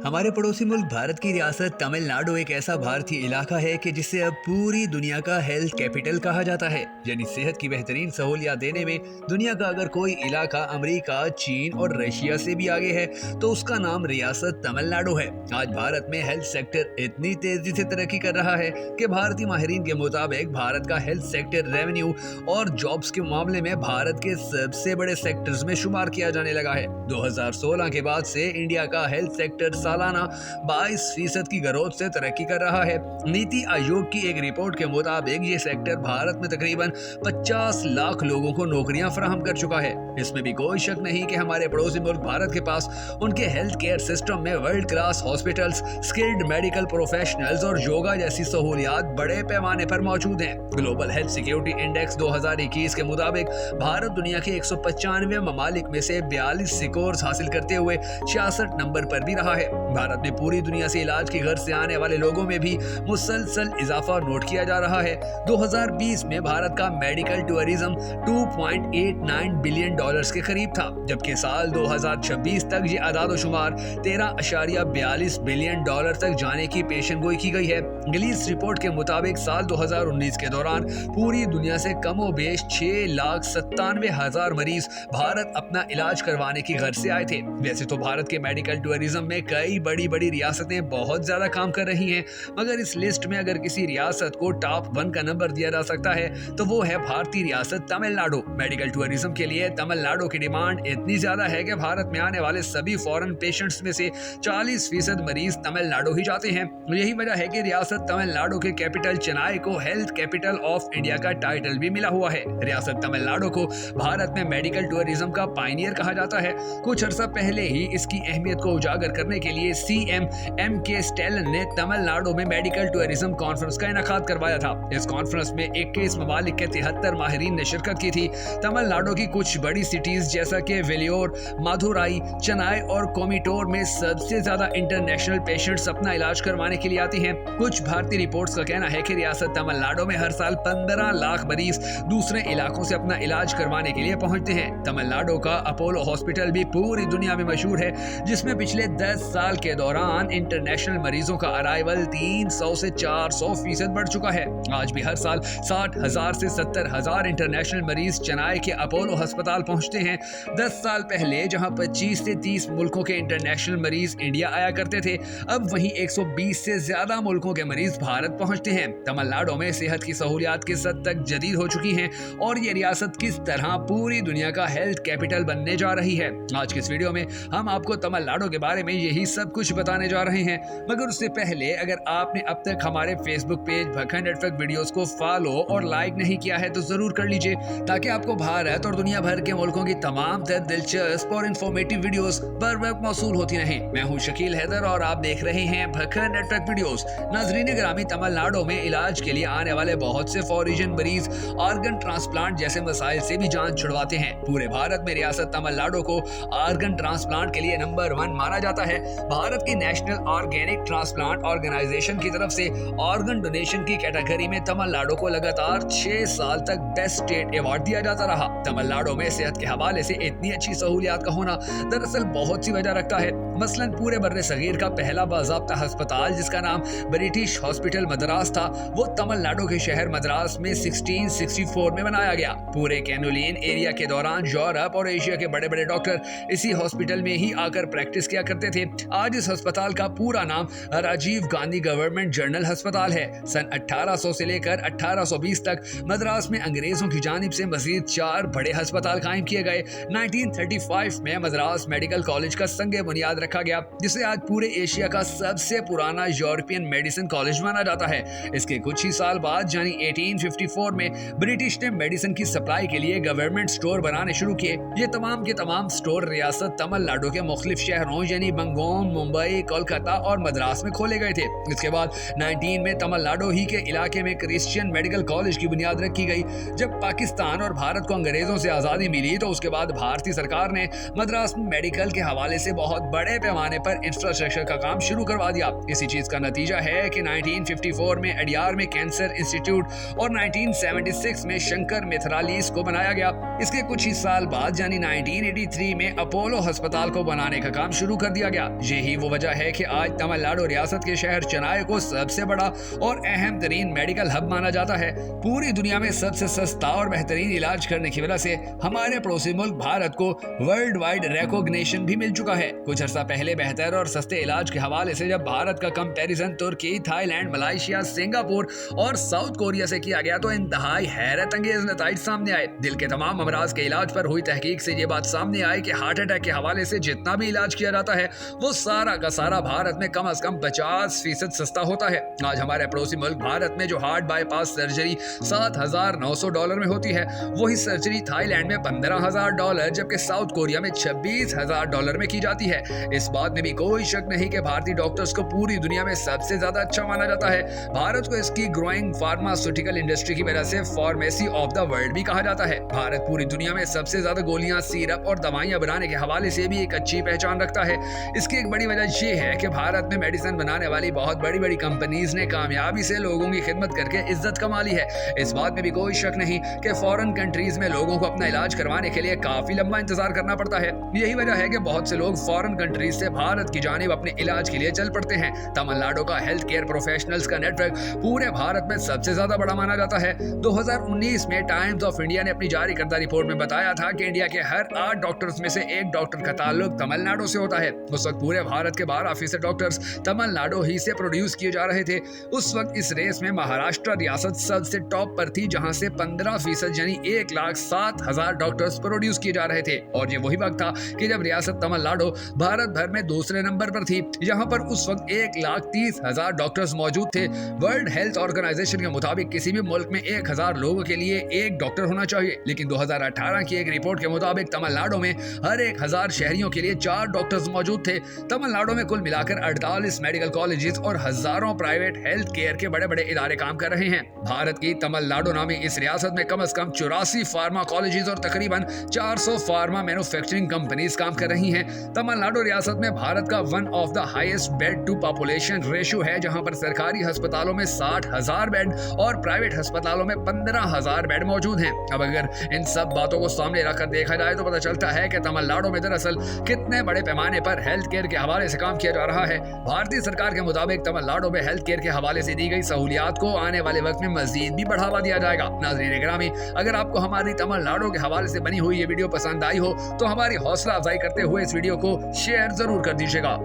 हमारे पड़ोसी मुल्क भारत की रियासत तमिलनाडु एक ऐसा भारतीय इलाका है कि जिसे अब पूरी दुनिया का हेल्थ कैपिटल कहा जाता है। यानी सेहत की बेहतरीन सहूलियत देने में दुनिया का अगर कोई इलाका अमेरिका, चीन और रशिया से भी आगे है तो उसका नाम रियासत तमिलनाडु है। आज भारत में हेल्थ सेक्टर इतनी तेजी से तरक्की कर रहा है कि भारतीय माहिरीन के मुताबिक भारत का हेल्थ सेक्टर रेवेन्यू और जॉब्स के मामले में भारत के सबसे बड़े सेक्टर्स में शुमार किया जाने लगा है। 2016 के बाद से इंडिया का हेल्थ सेक्टर सालाना 22% की ग्रोथ से तरक्की कर रहा है। नीति आयोग की एक रिपोर्ट के मुताबिक ये सेक्टर भारत में तकरीबन 50 लाख लोगों को नौकरियां फराहम कर चुका है। इसमें भी कोई शक नहीं कि हमारे पड़ोसी मुल्क भारत के पास उनके हेल्थ केयर सिस्टम में world class hospitals, skilled medical professionals और योगा जैसी सहूलियात बड़े पैमाने पर मौजूद हैं। ग्लोबल हेल्थ सिक्योरिटी इंडेक्स 2021 के मुताबिक भारत दुनिया के 195 ममालिक में से 42 स्कोर्स हासिल करते हुए 66 नंबर पर भी रहा है। भारत में पूरी दुनिया से इलाज के घर से आने वाले लोगों में भी मुसलसल इजाफा नोट किया जा रहा है। 2020 में भारत का मेडिकल टूरिज्म 2.89 बिलियन डॉलर्स के करीब था, जबकि साल 2026 तक ये आदाद-ओ-शुमार 13.42 बिलियन डॉलर तक जाने की पेशेनगोई की गई है। गिलीस रिपोर्ट के मुताबिक साल 2019 के दौरान पूरी दुनिया से कमोबेश 6,97,000 मरीज भारत अपना इलाज करवाने की गर्ज से आए थे। वैसे तो भारत के मेडिकल टूरिज्म में कई बड़ी रियासतें बहुत ज्यादा काम कर रही हैं, मगर इस लिस्ट में अगर किसी रियासत को टॉप 1 का नंबर दिया जा सकता है तो वो है भारतीय रियासत तमिलनाडु। मेडिकल टूरिज्म के लिए तमिलनाडु की डिमांड इतनी ज्यादा है कि भारत में आने वाले सभी फॉरेन पेशेंट्स में से 40% मरीज तमिलनाडु ही जाते हैं। यही वजह है कि रियासत तमिलनाडु के कैपिटल चेन्नई को हेल्थ कैपिटल ऑफ इंडिया का टाइटल भी मिला हुआ है। रियासत तमिलनाडु को भारत में मेडिकल टूरिज्म का पायनियर कहा जाता है। कुछ अर्सा पहले ही इसकी अहमियत को उजागर करने के लिए सीएम एम.के. स्टैलिन ने तमिलनाडु में मेडिकल टूरिज्म कॉन्फ्रेंस का इनेकाद करवाया था। इस कॉन्फ्रेंस में 21 ममालिक के 73 माहिरीन ने शिरकत की थी। तमिलनाडु की कुछ बड़ी सिटीज जैसा कि वेलियोर, मदुराई, चेन्नई और कोयम्बटूर में सबसे ज्यादा इंटरनेशनल पेशेंट्स अपना इलाज करवाने के लिए आते हैं। कुछ भारतीय रिपोर्ट्स का कहना है कि रियासत तमिलनाडु में हर साल 15 लाख मरीज दूसरे इलाकों से अपना इलाज करवाने के लिए पहुंचते हैं। तमिलनाडु का अपोलो हॉस्पिटल भी पूरी दुनिया में मशहूर है, जिसमें पिछले 10 साल के दौरान इंटरनेशनल मरीजों का अराइवल 300 से 400% बढ़ चुका है। आज भी हर साल 60,000 से 70,000 इंटरनेशनल मरीज चेन्नई के अपोलो अस्पताल पहुंचते हैं। 10 साल पहले जहां 25 से 30 मुल्कों के इंटरनेशनल मरीज इंडिया आया करते थे, अब वहीं 120 से ज्यादा मुल्कों के मरीज भारत पहुंचते हैं। तमिलनाडु में सेहत की सहूलियात किस हद तक जदीद हो चुकी हैं और ये रियासत किस तरह पूरी दुनिया का हेल्थ कैपिटल बनने जा रही है। आज के इस वीडियो में हम आपको तमिलनाडु के बारे में यही सब कुछ बताने जा रहे हैं, मगर उससे पहले अगर आपने अब तक हमारे फेसबुक पेज भखन नेटवर्क वीडियोस को फॉलो और लाइक नहीं किया है तो जरूर कर लीजिए, ताकि आपको भारत और दुनिया भर के मुल्कों की तमाम दिलचस्प और इंफॉर्मेटिव वीडियोस बर वक्त मौसूल होती रहें। मैं हूं शकील हैदर और आप देख रहे हैं भखन नेटवर्क वीडियोस। नाज़रीन ग्रामी, तमिलनाडु में इलाज के लिए आने वाले बहुत से फॉरेन मरीज ऑर्गन ट्रांसप्लांट जैसे मसाइल से भी जान छुड़वाते हैं। पूरे भारत में रियासत तमिलनाडु को ऑर्गन ट्रांसप्लांट के लिए नंबर 1 माना जाता है। भारत की नेशनल ऑर्गेनिक ट्रांसप्लांट ऑर्गेनाइजेशन की तरफ से ऑर्गन डोनेशन की कैटेगरी में तमिलनाडु को लगातार 6 साल तक बेस्ट स्टेट अवार्ड दिया जाता रहा। तमिलनाडु में सेहत के हवाले से इतनी अच्छी सहूलियात का होना दरअसल बहुत सी वजह रखता है। मसलन पूरे बर्रे सगीर का पहला बाज़ाब्ता अस्पताल, जिसका नाम ब्रिटिश हॉस्पिटल मद्रास था, वो तमिलनाडु के शहर मद्रास में 1664 में बनाया गया। पूरे कैनोलियन एरिया के दौरान यूरोप और एशिया के बड़े डॉक्टर इसी हॉस्पिटल में ही आकर प्रैक्टिस किया करते थे। आज इस अस्पताल का पूरा नाम राजीव गांधी गवर्नमेंट जनरल अस्पताल है। सन 1800 से लेकर 1820 तक मद्रास में अंग्रेजों की जानिब से मजीद 4 बड़े अस्पताल कायम किए गए। 1935 में मद्रास मेडिकल कॉलेज का संगे बुनियाद रखा गया, जिसे आज पूरे एशिया का सबसे पुराना यूरोपियन मेडिसिन कॉलेज माना जाता है। इसके कुछ ही साल बाद यानी 1854 में ब्रिटिश ने मेडिसिन की सप्लाई के लिए गवर्नमेंट स्टोर बनाने शुरू किए। ये तमाम के तमाम स्टोर रियासत तमिलनाडु के मुख्तलिफ शहरों यानी बंगोम, मुंबई, कोलकाता और मद्रास में खोले गए थे। इसके बाद 19 में तमिलनाडु ही के इलाके में क्रिश्चियन मेडिकल कॉलेज की बुनियाद रखी गई। जब पाकिस्तान और भारत को अंग्रेजों से आजादी मिली तो उसके बाद भारतीय सरकार ने मद्रास में मेडिकल के हवाले से बहुत बड़े पैमाने पर इंफ्रास्ट्रक्चर का काम शुरू करवा दिया। इसी चीज का नतीजा है कि 1954 में एडियार में कैंसर इंस्टीट्यूट और 1976 में शंकर मिथरालीस को बनाया गया। इसके कुछ ही साल बाद यानी 1983 में अपोलो अस्पताल को बनाने का काम शुरू कर दिया गया। यही वो वजह है कि आज तमिलनाडु रियासत के शहर चेन्नई को सबसे बड़ा और अहम तरीन मेडिकल हब माना जाता है। पूरी दुनिया में सबसे सस्ता और बेहतरीन इलाज करने की वजह से हमारे पड़ोसी मुल्क भारत को वर्ल्ड वाइड रिकॉग्निशन भी मिल चुका है। कुछ अर्सा पहले बेहतर और सस्ते इलाज के हवाले से जब भारत का कंपैरिजन तुर्की, थाईलैंड, मलेशिया, सिंगापुर और साउथ कोरिया से किया गया तो इंतहाई हैरत अंगेज नतीजे सामने आए। दिल के तमाम अमराज के इलाज पर हुई तहकीक से ये बात सामने आई कि हार्ट अटैक के हवाले से जितना भी इलाज किया जाता है वो सारा का सारा भारत में कम से कम 50% सस्ता होता है। आज हमारे पड़ोसी मुल्क भारत में जो हार्ट बाईपास सर्जरी $7,900 में होती है, वही सर्जरी थाईलैंड में $15,000 जबकि साउथ कोरिया में $26,000 में की जाती है। इस बात में भी कोई शक नहीं कि भारतीय डॉक्टर्स को पूरी दुनिया में सबसे ज्यादा अच्छा माना जाता है। भारत को इसकी ग्रोइंग फार्मास्यूटिकल इंडस्ट्री की वजह से फार्मेसी ऑफ द वर्ल्ड भी कहा जाता है। भारत पूरी दुनिया में सबसे ज्यादा गोलियां, सिरप और दवाइयां बनाने के हवाले से भी एक अच्छी पहचान रखता है। इसकी एक बड़ी वजह यह है कि भारत में मेडिसिन बनाने वाली बहुत बड़ी बड़ी कंपनीज ने कामयाबी से लोगों की खिदमत करके इज्जत कमा ली है। इस बात में भी कोई शक नहीं कि फॉरेन कंट्रीज में लोगों को अपना इलाज करवाने के लिए काफी लंबा इंतजार करना पड़ता है। यही वजह है कि बहुत से लोग फॉरेन कंट्रीज से भारत की जानिब अपने इलाज के लिए चल पड़ते हैं। तमिलनाडु का हेल्थ केयर प्रोफेशनल्स का नेटवर्क पूरे भारत में सबसे ज्यादा बड़ा माना जाता है। 2019 में टाइम्स ऑफ इंडिया ने अपनी जारी करदा रिपोर्ट में बताया था कि इंडिया के हर 8 डॉक्टर्स में से एक डॉक्टर का ताल्लुक तमिलनाडु से होता है। उस वक्त पूरे भारत के 12% डॉक्टर्स तमिलनाडु ही से प्रोड्यूस किए जा रहे थे। उस वक्त इस रेस में महाराष्ट्र रियासत सबसे टॉप पर थी, जहां से 15% यानी 1,07,000 डॉक्टर्स प्रोड्यूस किए जा रहे थे। और ये वही वक्त था कि जब रियासत तमिलनाडु भारत भर में दूसरे नंबर पर थी। यहाँ पर उस वक्त 1,30,000 डॉक्टर्स मौजूद थे। वर्ल्ड हेल्थ ऑर्गेनाइजेशन के मुताबिक किसी भी मुल्क में 1,000 लोगों के लिए एक डॉक्टर होना चाहिए, लेकिन 2018 की एक रिपोर्ट के मुताबिक तमिलनाडु में हर 1,000 शहरियों के लिए 4 डॉक्टर्स मौजूद थे। तमिलनाडु में कुल मिलाकर 48 मेडिकल कॉलेजेस और हजारों प्राइवेट हेल्थ केयर के बड़े बड़े इदारे काम कर रहे हैं। भारत की तमिलनाडु नामी इस रियासत में कम से कम 84 फार्मा कॉलेजेस और तकरीबन 400 फार्मा मैन्युफैक्चरिंग कंपनीज काम कर रही हैं। तमिलनाडु रियासत में भारत का one of the highest bed to population ratio है, जहां पर सरकारी अस्पतालों में 60,000 बेड और प्राइवेट अस्पतालों में 15,000 बेड मौजूद हैं। अब अगर इन सब बातों को सामने रखकर देखा जाए तो पता चलता है कि तमिलनाडु में दरअसल कितने बड़े पैमाने पर हेल्थ केयर के हवाले से काम किया जा रहा है। भारतीय सरकार के मुताबिक तमिलनाडु में हेल्थ केयर के हवाले से दी गई सहूलियात को आने वाले वक्त में मजीद भी बढ़ावा दिया जाएगा। नाज़रीन गिरामी, अगर आपको हमारी तमिलनाडु के हवाले से बनी हुई ये वीडियो पसंद आई हो तो हमारी हौसला अफजाई करते हुए इस वीडियो को शेयर जरूर कर दीजिएगा।